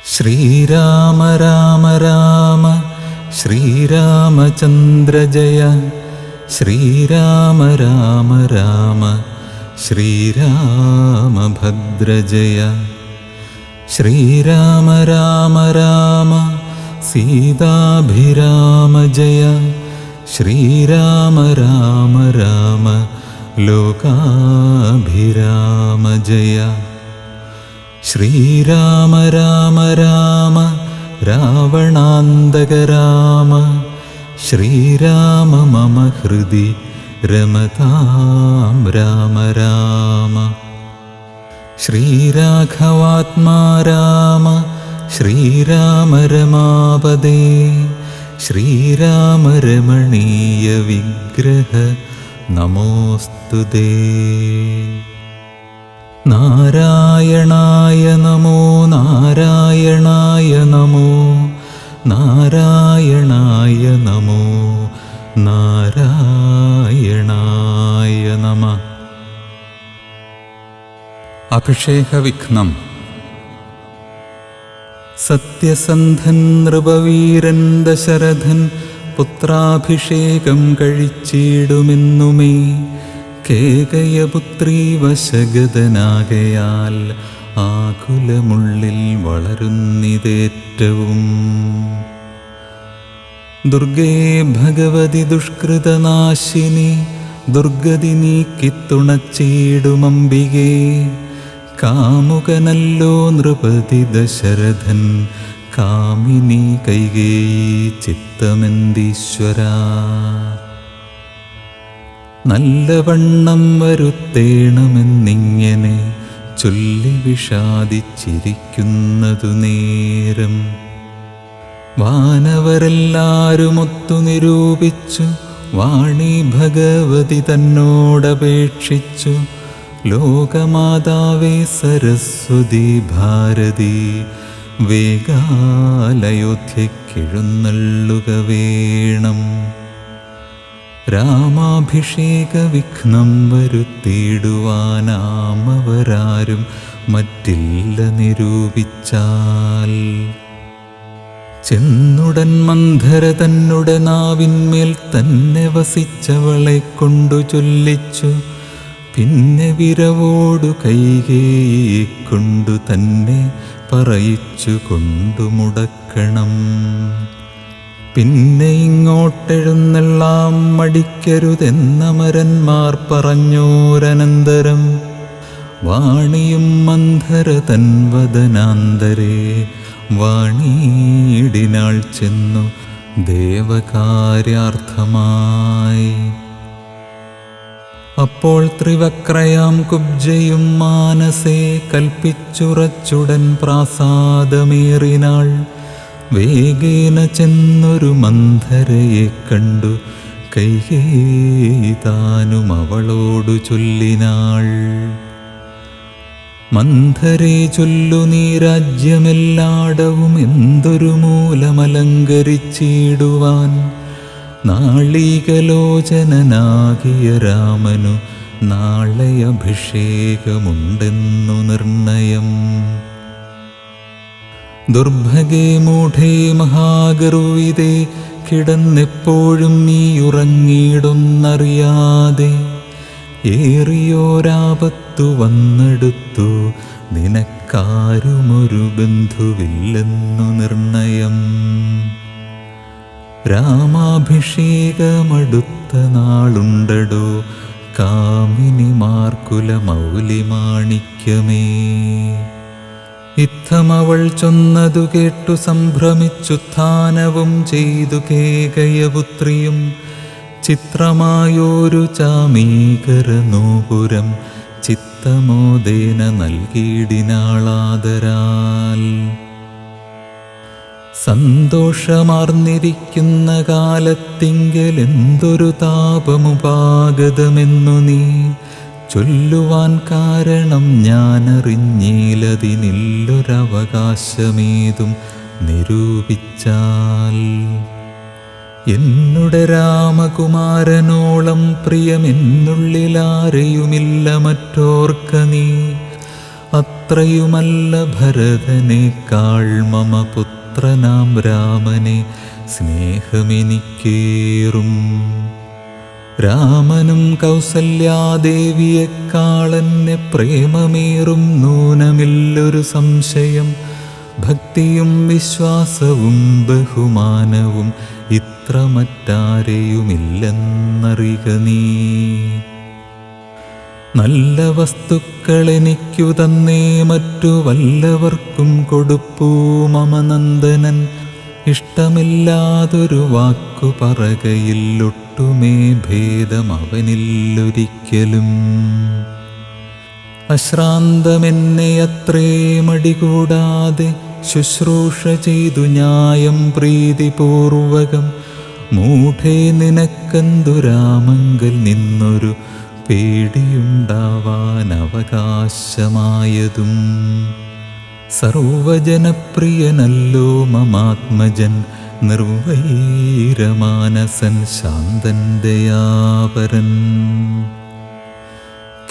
ശ്രീരാമ രാമ രാമ ശ്രീരാമചന്ദ്ര ജയ. ശ്രീരാമ രാമ രാമ ശ്രീരാമഭദ്ര ജയ. ശ്രീരാമ രാമ രാമ സീതാഭിരാമ ജയ. ശ്രീരാമ രാമ രാമ ലോകാഭിരാമ ജയ. ശ്രീരാമ രാമ രാമ രാവണാന്തക രാമ. ശ്രീരാമ മമ ഹൃദി രമതാം രാമ രാമ. ശ്രീരാഘവാത്മാ രാമ ശ്രീരാമ രമാപദേ. ശ്രീരാമ രമണീയ വിഗ്രഹ നമോസ്തുതേ. നാരായണായ നമോ നാരായണായ നമോ നാരായണായ നമോ നാരായണായ നമഃ. അഭിഷേകവിഘ്നം. സത്യസന്ധൻ നൃപവീരൻ ദശരഥൻ പുത്രാഭിഷേകം കഴിച്ചിടുമെന്നുമേ. കേകയപുത്രീ വശഗതനാകയാൽ ആകുലമുള്ളിൽ വളരുന്നിതേറ്റവും. ദുർഗേ ഭഗവതി ദുഷ്കൃതനാശിനി ദുർഗതി നീക്കിത്തുണച്ചിടുമംബികേ. കാമുകനല്ലോ നൃപതി ദശരഥൻ കാമിനി കൈകേയി ചിത്തമെന്തീശ്വരാ. നല്ലവണ്ണം വരുത്തേണമെന്നിങ്ങനെ ചൊല്ലി വിഷാദിച്ചിരിക്കുന്നതു നേരം. വാനവരെല്ലാരുമൊത്തു നിരൂപിച്ചു വാണി ഭഗവതി തന്നോടപേക്ഷിച്ചു. ലോകമാതാവേ സരസ്വതി ഭാരതി വേഗാലയോധ്യക്കെഴുന്നള്ളുക വേണം. രാമാഭിഷേക വിഘ്നം വരുത്തിയിടുവാനാമവരാരും മറ്റില്ല നിരൂപിച്ചാൽ. ചെന്നുടൻ മന്ധര തന്നുടെ നാവിന്മേൽ തന്നെ വസിച്ചവളെ കൊണ്ടു ചൊല്ലിച്ചു. പിന്നെ വിരവോടു കൈകേയിയെ കൊണ്ടു തന്നെ പറയിച്ചു കൊണ്ടു മുടക്കണം. പിന്നെ ഇങ്ങോട്ടെഴുന്നള്ളാം മടിക്കരുതെന്നമരന്മാർ പറഞ്ഞോരനന്തരം. വാണിയും മന്ധര തൻ വദനാന്തരേ വാണിയിടിനാൾ ചെന്നു ദേവകാര്യാർത്ഥമായി. അപ്പോൾ ത്രിവക്രയാം കുബ്ജയും മാനസേ കൽപ്പിച്ചുറച്ചുടൻ പ്രാസാദമേറിനാൾ. വേഗേന ചെന്നൊരു മന്ധരയെ കണ്ടു കൈകേയി താനും അവളോടു ചൊല്ലിനാൾ. മന്ധരേ ചൊല്ലു നീ രാജ്യമെല്ലാടവും എന്തൊരു മൂലമലങ്കരിച്ചിടുവാൻ. നാളീകലോചനനാകിയ രാമനു നാളെ അഭിഷേകമുണ്ടെന്നു നിർണയം. ദുർഭഗേ മൂഢേ മഹാഗർവിതേ കിടന്നെപ്പോഴും നീ ഉറങ്ങിയിടുന്നറിയാതെ. ഏറിയോരാപത്തു വന്നെടുത്തു നിനക്കാരുമൊരു ബന്ധുവില്ലെന്നു നിർണയം. രാമാഭിഷേകമടുത്ത നാളുണ്ടടോ കാമിനിമാർക്കുല മൗലിമാണിക്യമേ. ഇത്തമവൾ ചൊന്നതു കേട്ടു സംഭ്രമിച്ചുത്ഥാനവും ചെയ്തു കേകയപുത്രിയും. ചിത്രമായോരു ചാമീകരനൂപുരം ചിത്തമോദേന നൽകിയിടിനാളാദരാൽ. സന്തോഷമാർന്നിരിക്കുന്ന കാലത്തിങ്കലെന്തൊരു താപമുപാഗതമെന്നു നീ ചൊല്ലുവാൻ കാരണം ഞാനറിഞ്ഞീലതിനില്ലൊരവകാശമേതും നിരൂപിച്ചാൽ. എന്നുടെ രാമകുമാരനോളം പ്രിയമെന്നുള്ളിലാരെയുമില്ല മറ്റോർക്ക നീ. അത്രയുമല്ല ഭരതനേക്കാൾ മമ പുത്രനാം രാമനെ സ്നേഹമെനിക്കേറും. രാമനും കൗസല്യാദേവിയെക്കാളെന്നെ പ്രേമമേറും നൂനമില്ലൊരു സംശയം. ഭക്തിയും വിശ്വാസവും ബഹുമാനവും ഇത്ര മറ്റാരെയുമില്ലെന്നറിക നീ. നല്ല വസ്തുക്കളെനിക്കു തന്നേ മറ്റു വല്ലവർക്കും കൊടുപ്പൂ മമ നന്ദനൻ. ഇഷ്ടമില്ലാതൊരു വാക്കു പറകയില്ലൊട്ടുമേ ഭേദം അവനില്ലൊരിക്കലും. അശ്രാന്തമെന്നെ അത്രേ മടികൂടാതെ ശുശ്രൂഷ ചെയ്തു ന്യായം പ്രീതിപൂർവകം. മൂഢേ നിനക്കെന്തു രാമങ്കൽ നിന്നൊരു പേടിയുണ്ടാവാൻ അവകാശമായതും. സർവജനപ്രിയനല്ലോ മമാത്മജൻ, നിർവൈരമാനസൻ, ശാന്തൻ, ദയാപരൻ.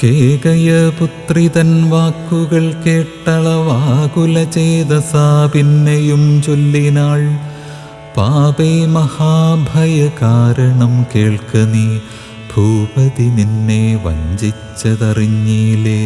കേകയപുത്രി തൻ വാക്കുകൾ കേട്ടളവാകുല ചേതസാ പിന്നെയും ചൊല്ലിനാൾ. പാപേ മഹാഭയ കാരണം കേൾക്ക നീ, ഭൂപതി നിന്നെ വഞ്ചിച്ചതറിഞ്ഞിലേ.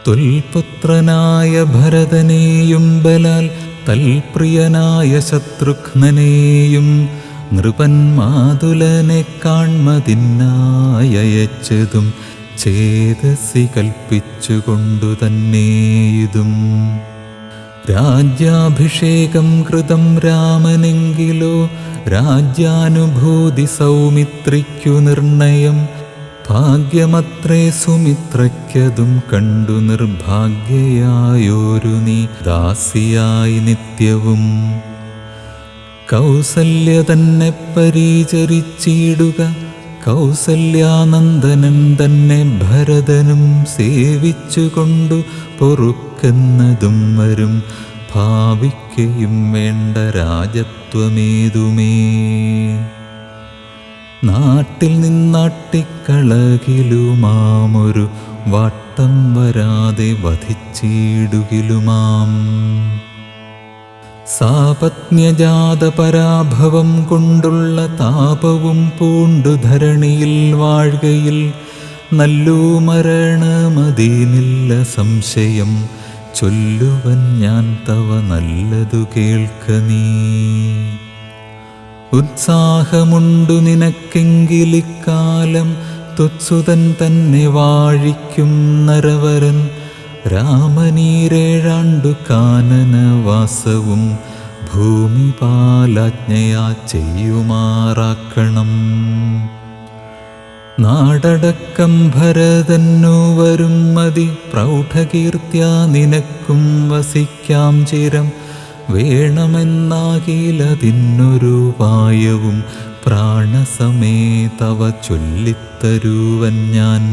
തുൽപുത്രനായ ഭരതനെയും ബലാൽ തൽപ്രിയനായ ശത്രുഘ്നനെയും നൃപൻ മാതുലനെ കാൺമതിനായച്ചതും ചേതസി കൽപ്പിച്ചുകൊണ്ടു തന്നെയിതും. രാജ്യാഭിഷേകം കൃതം രാമനെങ്കിലോ രാജ്യാനുഭൂതി സൗമിത്രിക്കു നിർണയം. ഭാഗ്യമത്രേ സുമിത്രയ്ക്കതും കണ്ടു നിർഭാഗ്യയായോരു നീ ദാസിയായി നിത്യവും. കൗസല്യ തന്നെ പരിചരിച്ചിടുക, കൗസല്യാനന്ദനൻ തന്നെ ഭരതനും സേവിച്ചുകൊണ്ടു പൊറുക്കെന്നതും വരും. ഭാവിക്കയും വേണ്ട രാജത്വമേതുമേ. നാട്ടിൽ നിന്നാട്ടിക്കളകിലുമാമൊരു വാട്ടം വരാതെ വധിച്ചിടുകിലുമാം. സാപത്ന്യജാത പരാഭവം കൊണ്ടുള്ള താപവും പൂണ്ടു ധരണിയിൽ വാഴ്കയിൽ നല്ലൂ മരണമതീനില്ല സംശയം. ചൊല്ലുവൻ ഞാൻ തവ നല്ലതു കേൾക്ക നീ. ഉത്സാഹമുണ്ടു നിനക്കെങ്കിലിക്കാലം തുത്സുതൻ തന്നെ വാഴിക്കും നരവരൻ. രാമനീരേഴാണ്ടു കാനനവാസവും ഭൂമിപാലാജ്ഞയാ ചെയ്യുമാറാക്കണം. നാടടക്കം ഭരതന്നു വരും മതി, പ്രൗഢകീർത്തിയാ നിനക്കും വസിക്കാം ചിരം. വേണമെന്നാകിലതിന്നൊരു ഉപായവും പ്രാണസമേതവ ചൊല്ലിത്തരുവൻ ഞാൻ.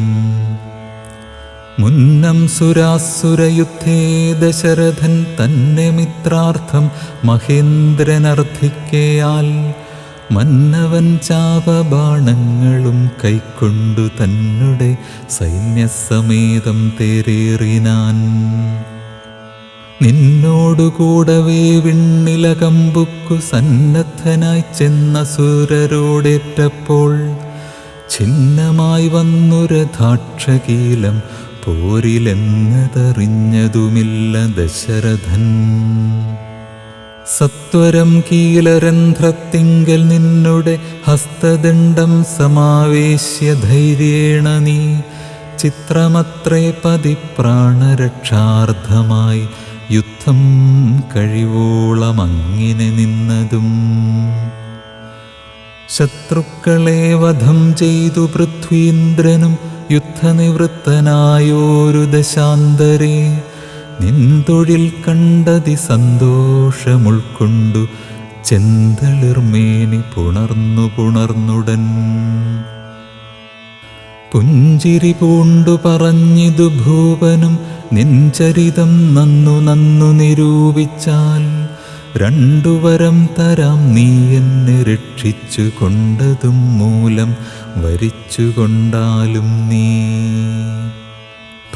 മുന്നം സുരാസുരയുദ്ധേ ദശരഥൻ തന്നെ മിത്രാർത്ഥം മഹേന്ദ്രനർത്ഥിക്കയാൽ മന്നവൻ ചാപബാണങ്ങളും കൈക്കൊണ്ടു തന്നെ സൈന്യസമേതം തേരേറിനാൻ. നിന്നോടുകൂടവേ വിണ്ണിലകമ്പുക്കു സന്നദ്ധനായി ചെന്ന സുരരോടേറ്റപ്പോൾ ഛിന്നമായി വന്നു രഥാക്ഷകീലം പോരിലെന്നതറിഞ്ഞതുമില്ല ദശരഥൻ. സത്വരം കീലരന്ധ്രത്തിങ്കൽ നിന്നുടെ ഹസ്തദണ്ഡം സമാവേശ്യ ധൈര്യേണ നീ ചിത്രമത്രേ പതിപ്രാണരക്ഷാർത്ഥമായി യുദ്ധം കഴിവോളമങ്ങിനെ നിന്നതും. ശത്രുക്കളെ വധം ചെയ്തു പൃഥ്വീന്ദ്രനും യുദ്ധനിവൃത്തനായോരു ദശാന്തരേ നിൻതൊഴിൽ കണ്ടതി സന്തോഷമുൾക്കൊണ്ടു ചെന്തളിർമേനി പുണർന്നുടൻ. പുഞ്ചിരി പൂണ്ടു പറഞ്ഞിതു ഭൂപനും നിൻചരിതം നന്നു നിരൂപിച്ചാൽ രണ്ടുവരം തരാം നീ എന്നെ രക്ഷിച്ചു കൊണ്ടതും മൂലം വരിച്ചുകൊണ്ടാലും നീ.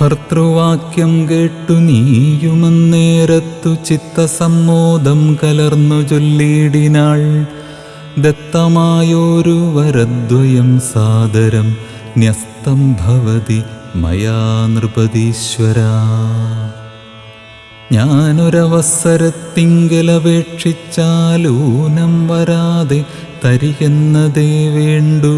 ഭർത്തൃവാക്യം കേട്ടു നീയുമന്നേരത്തു ചിത്തസമ്മോദം കലർന്നു ചൊല്ലിയിടിനാൾ. ദത്തമായൊരു വരദ്വയം സാദരം ന്യസ്തം ഭവതി മയാ നൃപതീശ്വരാ. ഞാനൊരവസരത്തിങ്കലപേക്ഷിച്ചാലൂനം വരാതെ തരികെന്നതേ വേണ്ടു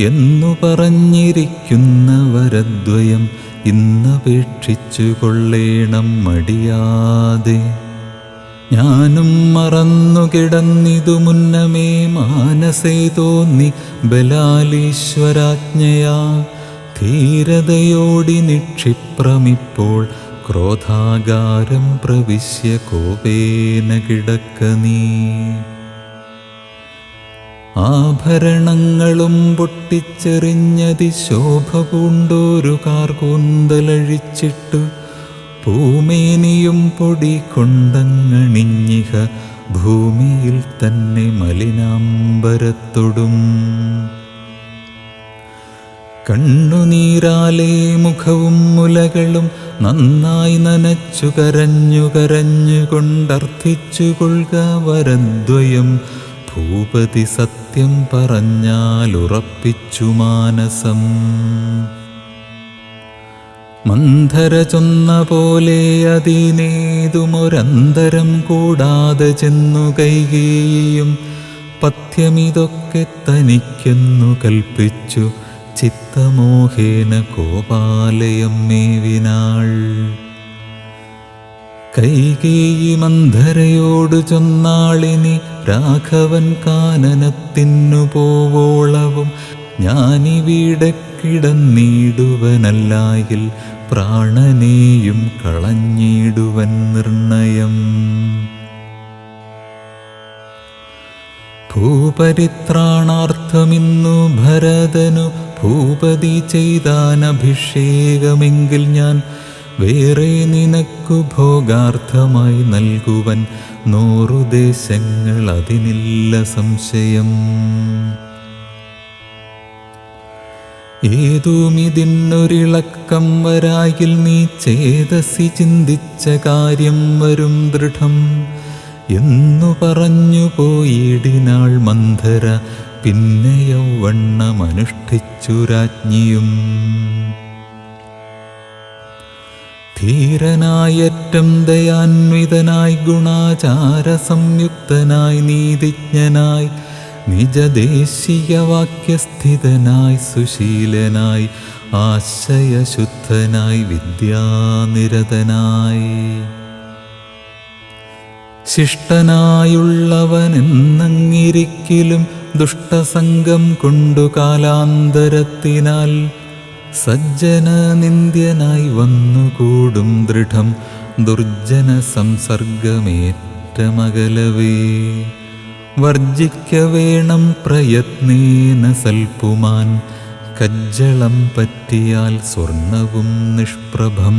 എന്നു പറഞ്ഞിരിക്കുന്ന വരദ്വയം ഇന്നപേക്ഷിച്ചു കൊള്ളേണം മടിയാതെ. ഞാനും മറന്നു കിടന്നിതു മുന്നമേ മാനസേ തോന്നി ബലാലീശ്വരാജ്ഞയാ. ധീരതയോടി നിക്ഷിപ്രമിപ്പോൾ ക്രോധാകാരം പ്രവിശ്യ കോപേന കിടക്ക നീ. ആഭരണങ്ങളും പൊട്ടിച്ചെറിഞ്ഞതിശോഭ പൂണ്ടോരു കാർകൂന്തലഴിച്ചിട്ടു പൂമേനിയും പൊടി കൊണ്ടങ്ങണിഞ്ഞിഹ ഭൂമിയിൽ തന്നെ മലിനാംബരത്തൊടും. കണ്ണുനീരാലേ മുഖവും മുലകളും നന്നായി നനച്ചു കരഞ്ഞു കരഞ്ഞുകൊണ്ടർത്ഥിച്ചു കൊള്ളുക വരദ്വയം. ഭൂപതി സത്യം പറഞ്ഞാലുറപ്പിച്ചു മാനസം. മന്ധര ചൊന്ന പോലെ അതിനേതുമൊരന്തരം കൂടാതെ ചെന്നു കൈകേയിയും പഥ്യമിതൊക്കെ തനിക്കെന്നു കൽപ്പിച്ചു ചിത്തമോഹേന കോപാലയം മേവിനാൾ. കൈകേയി മന്ധരയോടു ചൊന്നാളിനി രാഘവൻ കാനനത്തിന്നു പോവോളവും ഞാനിവിടെ കിടന്നിടുവനല്ലായിൽ പ്രാണനെയും കളഞ്ഞിടുവൻ നിർണയം. ഭൂപരിത്രാണാർത്ഥമിന്നു ഭരതനു ഭൂപതി ചെയ്താനഭിഷേകമെങ്കിൽ ഞാൻ വേറെ നിനക്കു ഭോഗാർത്ഥമായി നൽകുവൻ 100 ദേശങ്ങൾ, അതിനില്ല സംശയം. ഏതുമിതിന്നൊരിളക്കം വരായിൽ നീ ചേതസി ചിന്തിച്ച കാര്യം വരും ദൃഢം എന്നു പറഞ്ഞു പോയിടിനാൾ മന്ധര. പിന്നെ യൗവണ്ണമനുഷ്ഠിച്ചു രാജ്ഞിയും. ധീരനായറ്റം ദയാന്വിതനായി ഗുണാചാര സംയുക്തനായി നീതിജ്ഞനായി നിജദേശീയവാക്യസ്ഥിതനായി സുശീലനായി ആശയശുദ്ധനായി വിദ്യാനിരതനായി ശിഷ്ടനായുള്ളവനെന്നങ്ങിരിക്കിലും ദുഷ്ടസംഗം കൊണ്ടു കാലാന്തരത്തിനാൽ സജ്ജന നിന്ദ്യനായി വന്നുകൂടും ദൃഢം ദുർജന സംസർഗമേറ്റമകലവേ. വർജിക്ക വേണം പ്രയത്നേന സൽപുമാൻ, കജ്ജളം പറ്റിയാൽ സ്വർണവും നിഷ്പ്രഭം.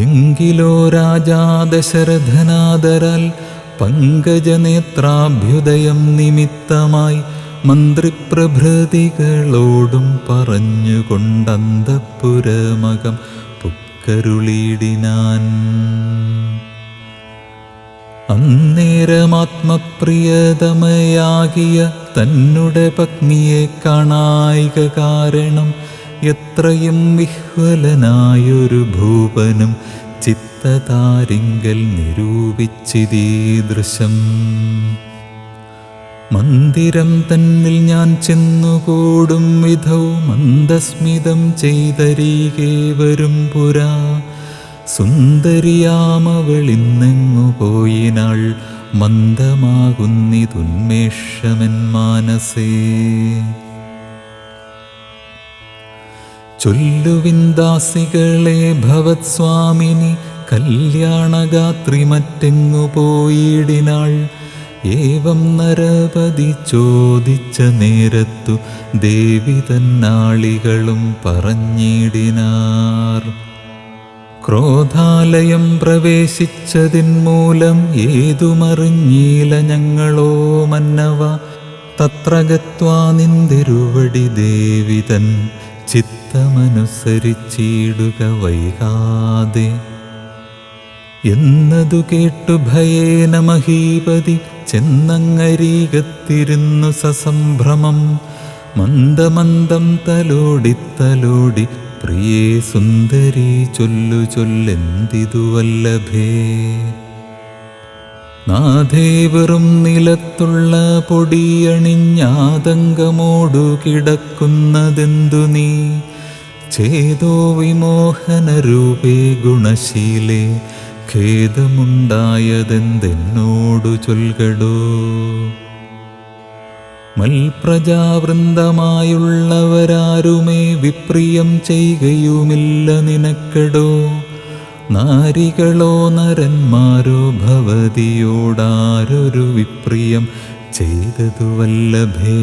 എങ്കിലോ രാജാ ദശരഥനാദരാൽ പങ്കജനേത്രാഭ്യുദയം നിമിത്തമായി മന്ത്രിപ്രഭൃതികളോടും പറഞ്ഞുകൊണ്ടന്തഃപുരമകം പുക്കരുളിയിടിനാൻ. അന്നേരമാത്മപ്രിയതമയാകിയ തന്നുടെ പത്നിയെ കാണായിക കാരണം എത്രയും വിഹ്വലനായൊരു ഭൂപനും ചിത്തതാരിങ്കൽ നിരൂപിച്ചിതീദൃശം. മന്ദിരം തന്നിൽ ഞാൻ ചെന്നുകൂടും വിധൗ മന്ദസ്മിതം ചെയ്തരീകേ വരും പുരാ. സുന്ദരിയാമവളിന്നെങ്ങു പോയിനാൾ മന്ദമാകുന്നിതുന്മേഷമെൻ മാനസേ. ചൊല്ലുവിൻ ദാസികളെ ഭവത്സ്വാമിനി കല്യാണഗാത്രി മറ്റെങ്ങു പോയിടിനാൾ. ഏവം നരപതി ചോദിച്ച നേരത്തു ദേവി തന്നാളികളും പറഞ്ഞിടിനാർ. ക്രോധാലയം പ്രവേശിച്ചതിൻ മൂലം ഏതുമറിഞ്ഞീല ഞങ്ങളോ മന്നവ. തത്ര ഗത്വാ നിന്തിരുവടി ദേവിതൻ ചിത്തമനുസരിച്ചിടുക വൈകാതെ. എന്നതു കേട്ടു ഭയേന മഹീപതി ചെന്നങ്ങരീകത്തിരുന്നു സസംഭ്രമം. മന്ദമന്ദം തലോടി പ്രിയേ സുന്ദരീ ചൊല്ലു ചൊല്ലെന്തിതു വല്ലഭേ. നാഥേ വെറും നിലത്തുള്ള പൊടിയണിഞ്ഞാതങ്കമോടു കിടക്കുന്നതെന്തു നീ. ചേതോ വിമോഹനരൂപേ ഗുണശീലേ ഖേദമുണ്ടായതെന്തെന്നോടു ചൊൽകടോ. മൽപ്രജാവൃന്ദമായുള്ളവരാരുമേ വിപ്രിയം ചെയ്യുകയുമില്ല നിനക്കടോ. നാരികളോ നരന്മാരോ ഭവതിയോടാരൊരു വിപ്രിയം ചെയ്തതു വല്ലഭേ.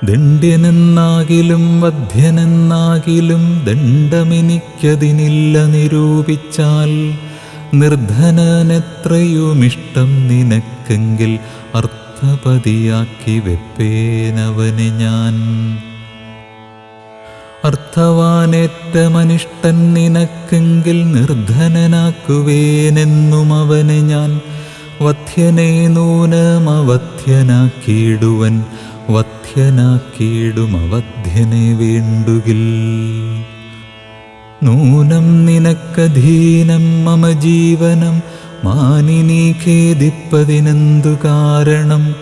ദണ്ഡ്യനെന്നാകിലും വധ്യനെന്നാകിലും ദണ്ഡമെനിക്കതിനില്ല നിരൂപിച്ചാൽ. നിർധനനെത്രയുമിഷ്ടം നിനക്കെങ്കിൽ അർത്ഥപതിയാക്കി വെപ്പേനവനെ ഞാൻ. അർത്ഥവാനേറ്റമനിഷ്ടൻ നിനക്കെങ്കിൽ നിർധനനാക്കുവേനെന്നും അവനെ ഞാൻ. വധ്യനെ നൂനമവധ്യനാക്കിയിടുവൻ വധ്യനാക്കിയിടും അവധ്യനെ വേണ്ടുകിൽ. നൂനം നിനക്കധീനം മമ ജീവനം മാനിനീ ഖേദിപ്പതിനെന്തു കാരണം.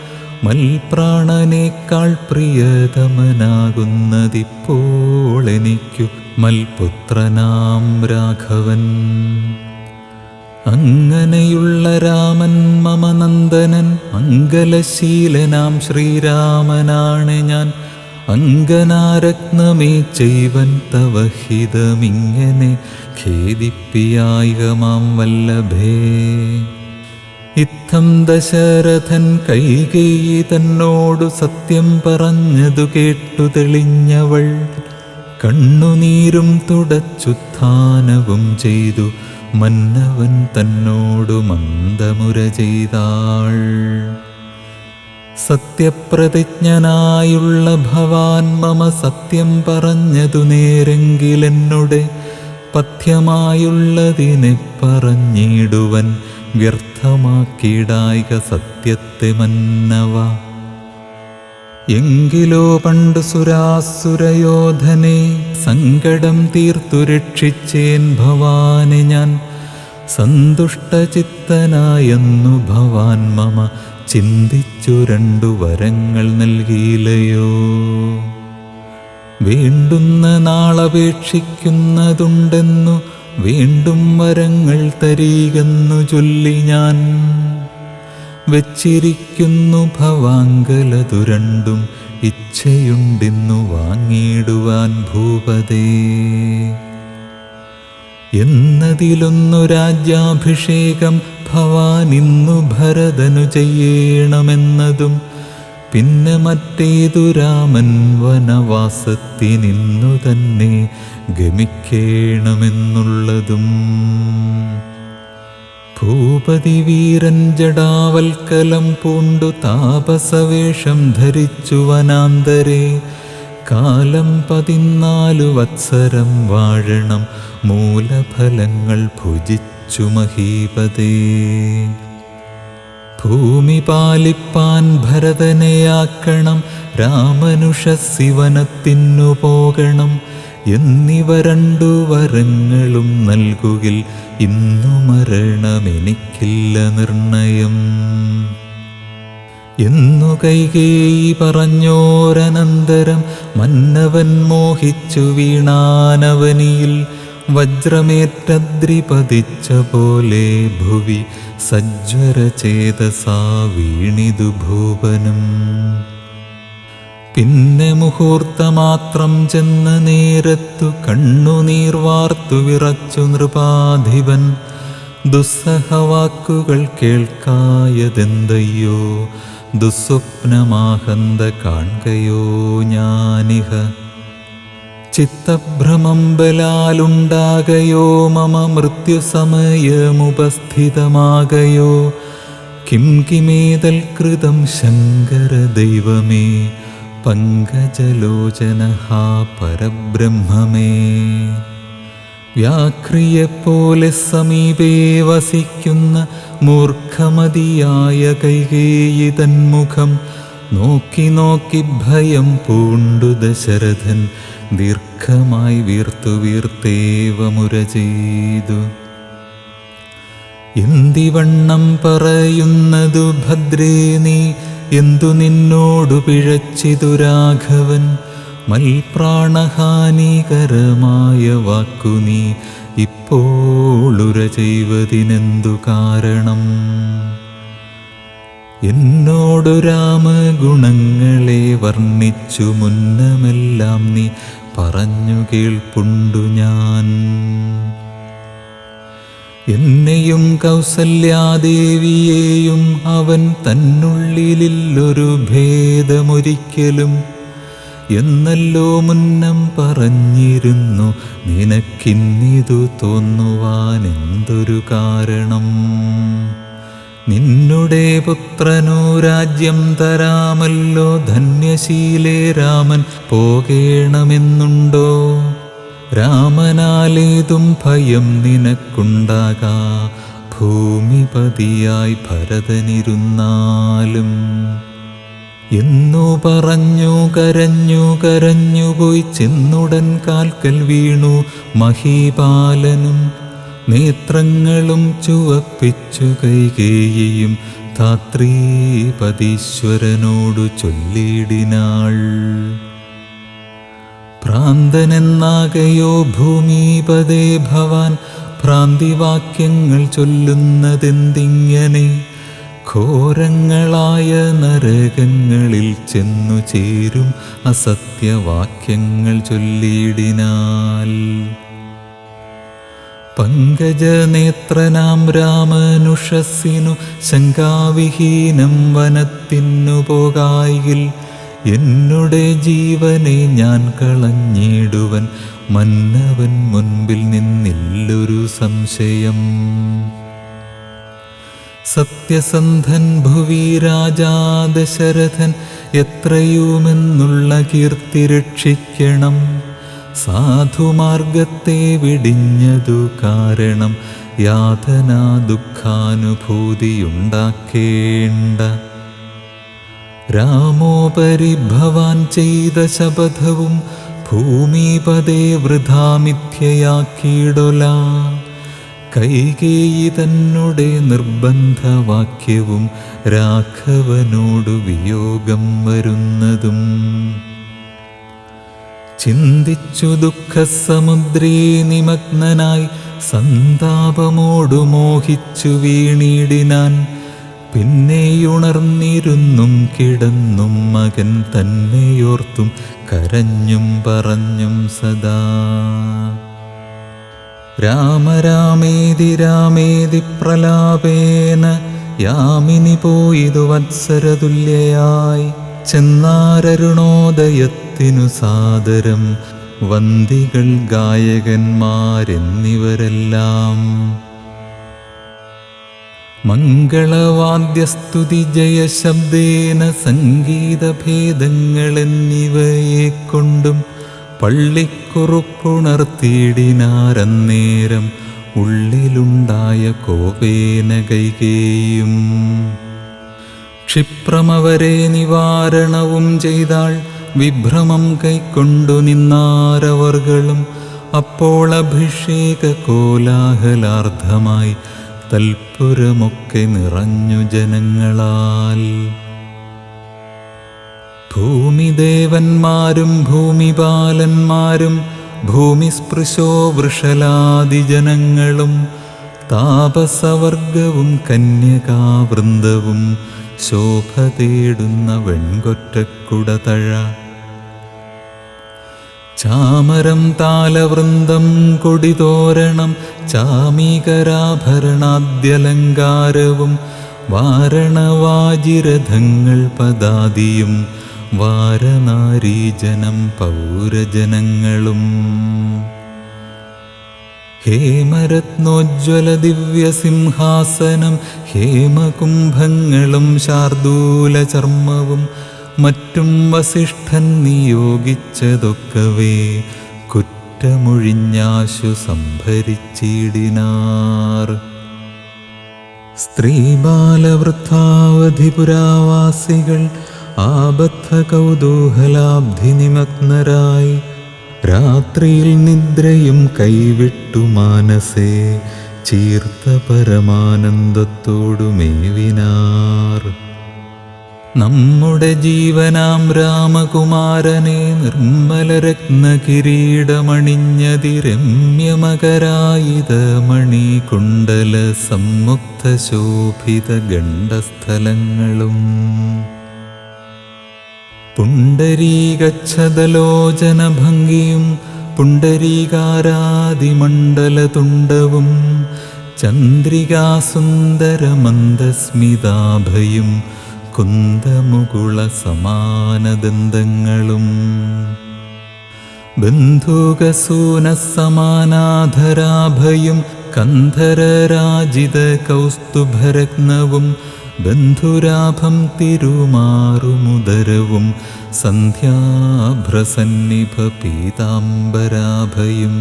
മൽപ്രാണനേക്കാൾ പ്രിയതമനാകുന്നതിപ്പോൾ എനിക്കു മൽപുത്രനാം രാഘവൻ. അങ്ങനെയുള്ള രാമൻ മമ നന്ദനൻ മംഗലശീലനാം ശ്രീരാമനാണ് ഞാൻ. അങ്കനാരത്നമേ ചെയ്വൻ തവഹിതമിങ്ങനെ ഖേദിപ്പിയായിക മാം വല്ലഭേ. ഇത്തം ദശരഥൻ കൈകേയി തന്നോടു സത്യം പറഞ്ഞതു കേട്ടു തെളിഞ്ഞവൾ. കണ്ണുനീരും തുടച്ചുത്ഥാനവും ചെയ്തു മന്നവൻ തന്നോടു മന്ദമുര ചെയ്താൾ. സത്യപ്രതിജ്ഞനായുള്ള ഭവാൻ മമ സത്യം പറഞ്ഞതു നേരെങ്കിലെന്നുടെ പഥ്യമായുള്ളതിനെ പറഞ്ഞിടുവൻ വ്യർത്ഥമാക്കിയിടായിക സത്യത്തെ മന്നവ. എങ്കിലോ പണ്ടു സുരാസുരയോധനെ സങ്കടം തീർത്തു രക്ഷിച്ചേൻ ഭവാനെ ഞാൻ. സന്തുഷ്ടചിത്തനായെന്നു ഭവാൻ മമ ചിന്തിച്ചു രണ്ടു വരങ്ങൾ നൽകിയില്ലയോ. വേണ്ടുന്ന നാളപേക്ഷിക്കുന്നതുണ്ടെന്നു വീണ്ടും വരങ്ങൾ തരീകെന്നു ചൊല്ലി ഞാൻ. വെച്ചിരിക്കുന്നു ഭവാങ്കലതു രണ്ടും ഇച്ഛയുണ്ടിന്നു വാങ്ങിയിടുവാൻ ഭൂപതേ. എന്നതിലൊന്നു രാജ്യാഭിഷേകം ഭവാനിന്നു ഭരതനു ചെയ്യണമെന്നതും. പിന്നെ മറ്റേതു രാമൻ വനവാസത്തിനിന്നു തന്നെ ഗമിക്കേണമെന്നുള്ളതും. ഭൂപതി വീരൻ ജടാവൽക്കലം പൂണ്ടു താപസവേഷം ധരിച്ചു വനാന്തരെ. കാലം 14 വത്സരം വാഴണം മൂലഫലങ്ങൾ ഭുജിച്ചു മഹീപതേ. ഭൂമി പാലിപ്പാൻ ഭരതനെയാക്കണം രാമനുഷസ്സിവനത്തിന്നു പോകണം. എന്നിവ രണ്ടു വരങ്ങളും നൽകുകിൽ ഇന്നു മരണമെനിക്കില്ല നിർണയം. എന്നു കൈകേയി പറഞ്ഞോരനന്തരം മന്നവൻ മോഹിച്ചു വീണാനവനിയിൽ. വജ്രമേറ്റദ്രി പതിച്ച പോലെ ഭുവി സജ്വരചേതസാ വീണിതു ഭൂപനം. പിന്നെ മുഹൂർത്തമാത്രം ചെന്ന നേരത്തു കണ്ണുനീർ വാർത്തു വിറച്ചു നൃപാധിപൻ. ദുസ്സഹവാക്കുകൾ കേൾക്കായതെന്തയ്യോ ദുസ്വപ്നമാഹന്ത കാൺകയോ ഞാനിഹ. ചിത്തഭ്രമം ബലാലുണ്ടാകയോ മമ മൃത്യുസമയമുപസ്ഥിതമാകയോ. കിം കിമേതൽ കൃതം ശങ്കരദൈവമേ പങ്കജലോചനഃ പരബ്രഹ്മമേ. വ്യാഘ്രിയെപ്പോലെ സമീപേ വസിക്കുന്ന മൂർഖമതിയായ കൈകേയി തന്മുഖം നോക്കി നോക്കി ഭയം പൂണ്ടു ദശരഥൻ ദീർഘമായി വീർത്തു വീർത്തേവ മുര ചെയ്തു. എന്തിവണ്ണം പറയുന്നതു ഭദ്രേ നീ, എന്തു നിന്നോടു പിഴച്ചിതു രാഘവൻ? മൽപ്രാണഹാനികരമായ വാക്കു നീ ഇപ്പോളുര ചെയ്വതിനെന്തു കാരണം? എന്നോടു രാമഗുണങ്ങളെ വർണ്ണിച്ചു മുന്നമെല്ലാം നീ പറഞ്ഞു കേൾപ്പുണ്ടു ഞാൻ. എന്നെയും കൗസല്യാദേവിയെയും അവൻ തന്നുള്ളിലൊരു ഭേദമൊരിക്കലും എന്നല്ലോ മുന്നം പറഞ്ഞിരുന്നു. നിനക്കിന്നിതു തോന്നുവാൻ എന്തൊരു കാരണം? നിന്നുടെ പുത്രനു രാജ്യം തരാമല്ലോ, ധന്യശീലേ രാമൻ പോകേണമെന്നുണ്ടോ? രാമനാലേതും ഭയം നിനക്കുണ്ടാകാ, ഭൂമിപതിയായി ഭരതനിരുന്നാലും. എന്നു പറഞ്ഞു കരഞ്ഞു കരഞ്ഞു പോയി ചെന്നുടൻ കാൽക്കൽ വീണു മഹീപാലനും. നേത്രങ്ങളും ചുവപ്പിച്ചു കൈകേയിയും ധാത്രീപതീശ്വരനോടു ചൊല്ലിയിടിനാൾ. ഭ്രാന്തനെന്നാകയോ ഭൂമിപതേ ഭവാൻ, ഭ്രാന്തിവാക്യങ്ങൾ ചൊല്ലുന്നതെന്തിങ്ങനെ? ഘോരങ്ങളായ നരകങ്ങളിൽ ചെന്നു ചേരും അസത്യവാക്യങ്ങൾ ചൊല്ലിയിടിനാൽ. പങ്കജനേത്രനാം രാമനുഷസ്സിനു ശങ്കാവിഹീനം വനത്തിനു പോകായിൽ, എന്നുടെ ജീവനെ ഞാൻ കളഞ്ഞിടുവൻ മന്നവൻ മുൻപിൽ നിന്നില്ലൊരു സംശയം. സത്യസന്ധൻ ഭുവി രാജാ ദശരഥൻ എത്രയുമെന്നുള്ള കീർത്തി രക്ഷിക്കണം. സാധുമാർഗത്തെ വെടിഞ്ഞതു കാരണം യാതനാ ദുഃഖാനുഭൂതിയുണ്ടാക്കേണ്ട. രാമോപരി ഭവാൻ ചെയ്ത ശപഥവും ഭൂമിപതേ വൃഥാ മിഥ്യയാക്കിയിടൊല. കൈകേയി തന്നുടെ നിർബന്ധവാക്യവും രാഘവനോടു വിയോഗം വരുന്നതും. ചിന്തിച്ചു ദുഃഖസമുദ്രേ നിമഗ്നനായി സന്താപമോടു മോഹിച്ചു വീണിടിനാൻ. പിന്നെയുണർന്നിരുന്നും കിടന്നും മകൻ തന്നെയോർത്തും കരഞ്ഞും പറഞ്ഞും സദാ. രാമ രാമേതി രാമേതി പ്രലാപേന യാമിനി പോയിതു വത്സരതുല്യയായി. ചെന്നാരരുണോദയത്തിനു സാദരം വന്ദികൾ ഗായകന്മാരെന്നിവരെല്ലാം. മംഗളവാദ്യസ്തുതി ജയശബ്ദേന സംഗീതഭേദങ്ങളെന്നിവയെ കൊണ്ടും പള്ളിക്കുറുപ്പുണർത്തിയിടിനാരന്നേരം ഉള്ളിലുണ്ടായ കോപേന കൈകേയും. ക്ഷിപ്രമവരെ നിവാരണവും ചെയ്താൾ, വിഭ്രമം കൈക്കൊണ്ടു നിന്നാരവർകളും. അപ്പോൾ അഭിഷേക കോലാഹലാർദ്ധമായി തൽപുരമൊക്കെ നിറഞ്ഞു ജനങ്ങളാൽ. ഭൂമിദേവന്മാരും ഭൂമിപാലന്മാരും ഭൂമിസ്പൃശോ വൃഷലാദിജനങ്ങളും താപസവർഗവും കന്യകാവൃന്ദവും ശോഭ തേടുന്ന വെൺകൊറ്റക്കുടതഴ. ചാമരം താലവൃന്ദം കൊടിതോരണം ചാമീകരാഭരണാദ്യലങ്കാരവും വാരണവാജിരഥങ്ങൾ പദാദിയും വാരനാരീജനം പൗരജനങ്ങളും. ഹേമരത്നോജ്വല ദിവ്യസിംഹാസനം, ഹേമകുംഭങ്ങളും ശാർദൂല ചർമ്മവും മറ്റും വസിഷ്ഠൻ നിയോഗിച്ചതൊക്കവേ കുറ്റമൊഴിഞ്ഞാശു സംഭരിച്ചിടിനാർ. സ്ത്രീബാലവൃദ്ധാവധിപുരാവാസികൾ ആബദ്ധ കൗതൂഹലാബ്ധി നിമഗ്നരായി രാത്രിയിൽ നിദ്രയും കൈവിട്ടു മാനസേ ചീർത്ത പരമാനന്ദത്തോടു മേവിനാർ. നമ്മുടെ ജീവനാം രാമകുമാരനെ നിർമ്മലരത്ന കിരീടമണിഞ്ഞതിരമ്യമകരായിത മണികുണ്ടല സമ്മുക്ത ശോഭിത ഗണ്ഡസ്ഥലങ്ങളും പുണ്ടരീകച്ഛദലോചനഭംഗിയും പുണ്ടരീകാരാദിമണ്ഡലതുണ്ടവും ചന്ദ്രികാസുന്ദരമന്ദസ്മിതാഭയും കുന്ദമുകുള സമാനദന്തങ്ങളും ബന്ധുകസൂനസമാനാധരാഭയും കന്ധരരാജിത കൗസ്തുഭരത്നവും ബന്ധുരാഭം തിരുമാറുമുദരവും സന്ധ്യാഭ്രസന്നിഭ പീതാംബരാഭയും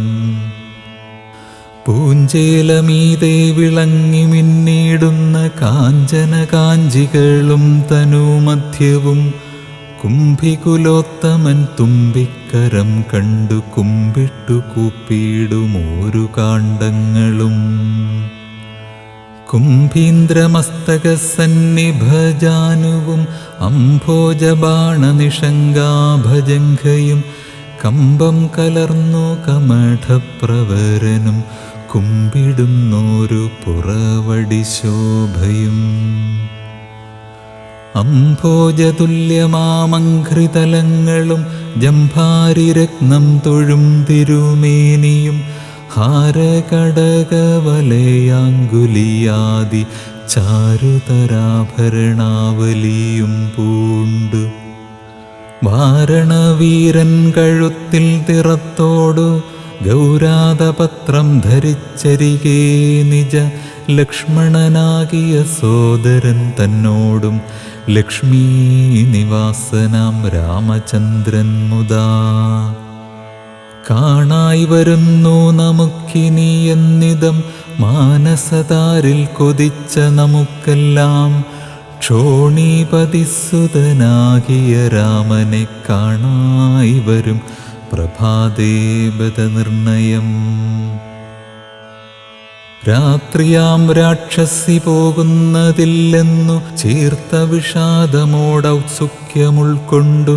പൂഞ്ചേലമീതെ വിളങ്ങി മിന്നിടുന്ന കാഞ്ചന കാഞ്ചികളും തനുമധ്യവും കുംഭികുലോത്തമൻ തുമ്പിക്കരം കണ്ടു കുമ്പിട്ടു കൂപ്പിടുമോരു കാണ്ഡങ്ങളും കുംഭീന്ദ്രമസ്തകസന്നിഭജാനുവും അംഭോജബാണനിഷങ്കാഭജംഘയും കമ്പം കലർന്നു കമഠപ്രവരനും കുമ്പിടുന്നോരു പുറവടി ശോഭയും അംഭോജതുല്യമാമഘൃതലങ്ങളും ജംഭാരിരത്നം തൊഴും തിരുമേനിയും ഹാരകടകവലയാങ്കുലിയാദി ചാരുതരാഭരണാവലിയും പൂണ്ടു വാരണവീരൻ കഴുത്തിൽ തിറത്തോടു ഗൗരാതപത്രം ധരിച്ചരികെ നിജ ലക്ഷ്മണനാകിയ സോദരൻ തന്നോടും ലക്ഷ്മീ നിവാസനാം രാമചന്ദ്രൻ മുദാ കാണായി വരുന്നു നമുക്കിനി എന്നിതം മാനസതാരിൽ കൊതിച്ച നമുക്കെല്ലാം ക്ഷോണീപതിസുതനാകിയ രാമനെ കാണായി വരും പ്രഭാദേവത നിർണയം. രാത്രിയാം രാക്ഷസി പോകുന്നതില്ലെന്നു ചീർത്ത വിഷാദമോടൗത്സുക്യമുൾക്കൊണ്ടു